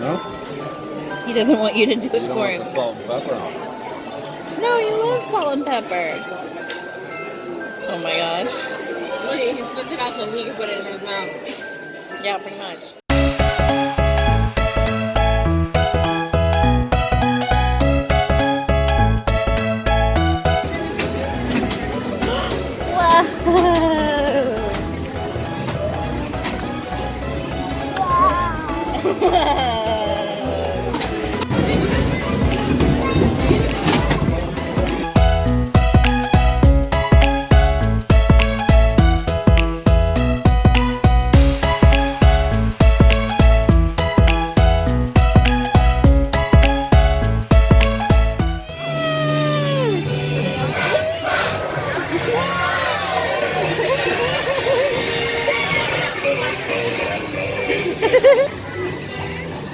No? He doesn't want you to do it You don't for want him. the salt and pepper on it. No, he loves salt and pepper. Oh my gosh. He spits it out so he can put it in his mouth. Yeah, pretty much.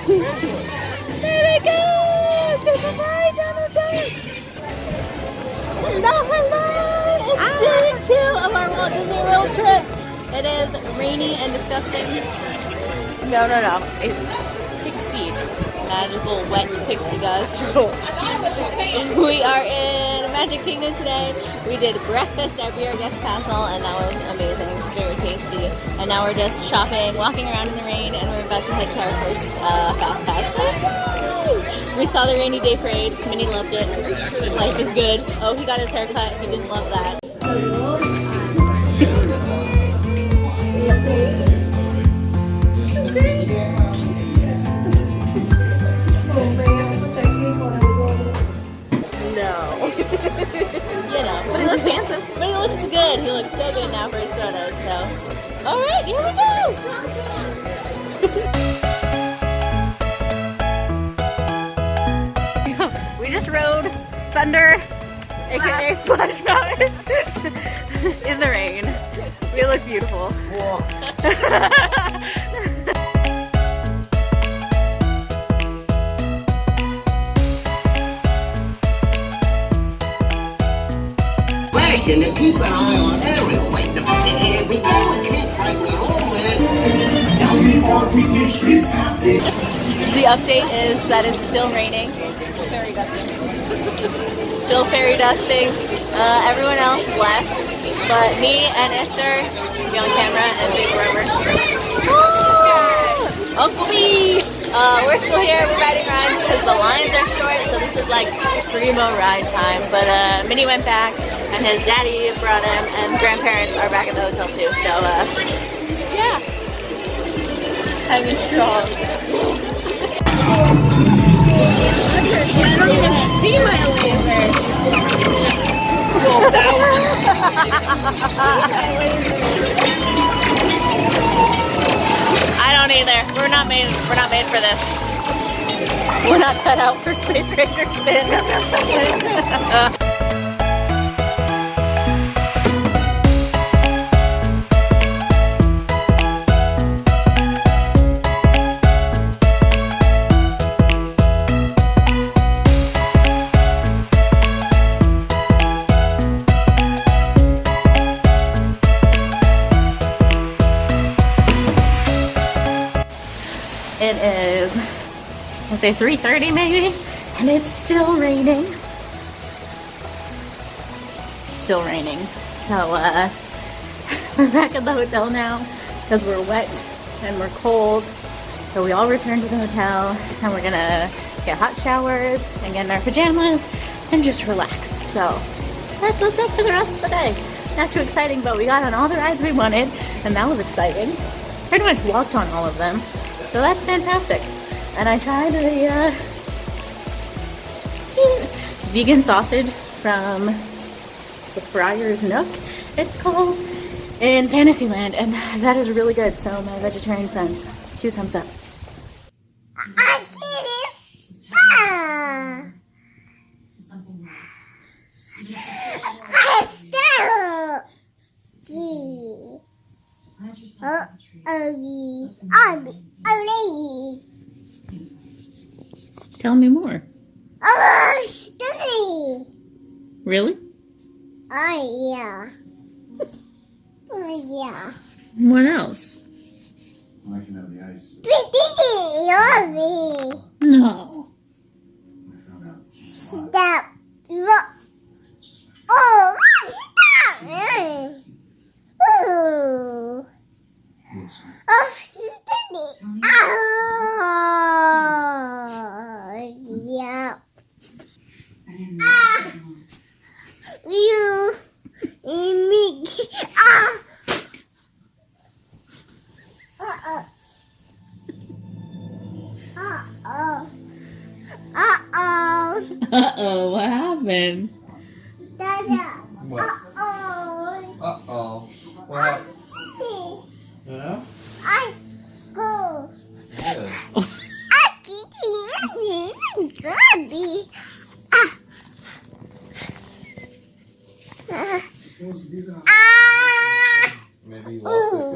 There they go! Say goodbye, Donald Duck! Hello, hello! It's day 2 of our Walt Disney World trip. It is rainy and disgusting. No. It's pixie. Magical wet pixie dust. We are in Magic Kingdom today. We did breakfast at Beer Guest Castle and that was amazing. Very tasty. And now we're just shopping, walking around in the rain, and we're about to head to our first Fast Pass. We saw the rainy day parade. Minnie loved it. Life is good. Oh, he got his hair cut. He didn't love that. No. You know, but he looks handsome. But he looks good. He looks so good now for his photos. So, all right, here we go. We just rode Thunder, aka Splash Mountain, in the rain. We look beautiful. And keep an eye on Ariel. Wait, here we go. The kids right there. Oh, The update is that it's still raining. Fairy dusting. Still fairy dusting. Everyone else left, but me and Esther, be on camera, and Big Rubber. Uncle B! We're still here. We're riding rides because the lines are short, so this is like primo ride time. But Minnie went back, and his daddy brought him, and grandparents are back at the hotel too. So yeah, hanging strong. I don't even see my laser. I don't either. We're not made for this. We're not cut out for Space Ranger spin. It is, I'll say 3:30 maybe, and it's still raining. Still raining. So we're back at the hotel now because we're wet and we're cold. So we all returned to the hotel and we're gonna get hot showers and get in our pajamas and just relax. So that's what's up for the rest of the day. Not too exciting, but we got on all the rides we wanted and that was exciting. Pretty much walked on all of them. So that's fantastic. And I tried a vegan sausage from the Friar's Nook, it's called, in Fantasyland, and that is really good. So my vegetarian friends, 2 thumbs up. I see this star. Tell me more. Oh, study. Really? Oh, yeah. Oh, yeah. What else? When I came out of the ice, We didn't love me. No. I found out why. Stop. Oh, stop. Oh. Listen, Oh, Daddy. Oh. Yeah. Ah. You. Me. Ah. Uh-oh. Uh-oh. Uh-oh. Uh-oh, what happened? Dada. what? Uh-oh. Uh-oh. What happened? Yeah? I go. Good. I didn't Daddy. Ah. Ah. Supposed to do that. Ah. Maybe you lost it.